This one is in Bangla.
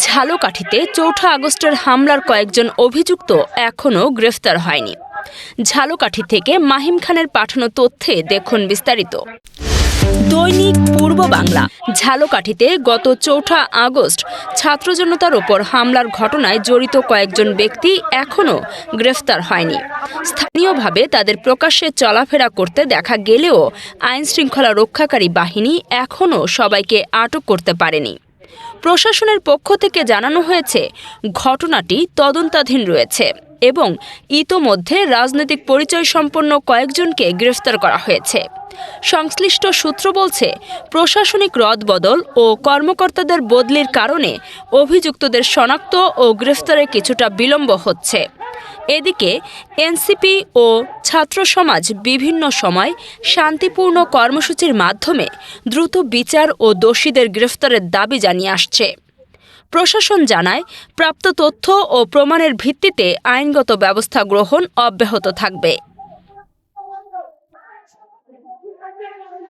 ঝালকাঠিতে ৪ আগস্টের হামলার কয়েকজন অভিযুক্ত এখনও গ্রেফতার হয়নি। ঝালকাঠি থেকে মাহিম খানের পাঠানো তথ্যে দেখুন বিস্তারিত। দৈনিক পূর্ব বাংলা। ঝালকাঠিতে গত ৪ আগস্ট ছাত্র জনতার ওপর হামলার ঘটনায় জড়িত কয়েকজন ব্যক্তি এখনও গ্রেফতার হয়নি। স্থানীয়ভাবে তাদের প্রকাশ্যে চলাফেরা করতে দেখা গেলেও আইনশৃঙ্খলা রক্ষাকারী বাহিনী এখনও সবাইকে আটক করতে পারেনি। প্রশাসনের পক্ষ থেকে জানানো হয়েছে ঘটনাটি তদন্তাধীন রয়েছে এবং ইতোমধ্যে রাজনৈতিক পরিচয় সম্পন্ন কয়েকজনকে গ্রেফতার করা হয়েছে। সংশ্লিষ্ট সূত্র বলছে, প্রশাসনিক রদবদল ও কর্মকর্তাদের বদলির কারণে অভিযুক্তদের শনাক্ত ও গ্রেফতারে কিছুটা বিলম্ব হচ্ছে। এদিকে এনসিপি ও ছাত্র সমাজ বিভিন্ন সময় শান্তিপূর্ণ কর্মসূচির মাধ্যমে দ্রুত বিচার ও দোষীদের গ্রেফতারের দাবি জানিয়ে আসছে। প্রশাসন জানায়, প্রাপ্ত তথ্য ও প্রমাণের ভিত্তিতে আইনগত ব্যবস্থা গ্রহণ অব্যাহত থাকবে।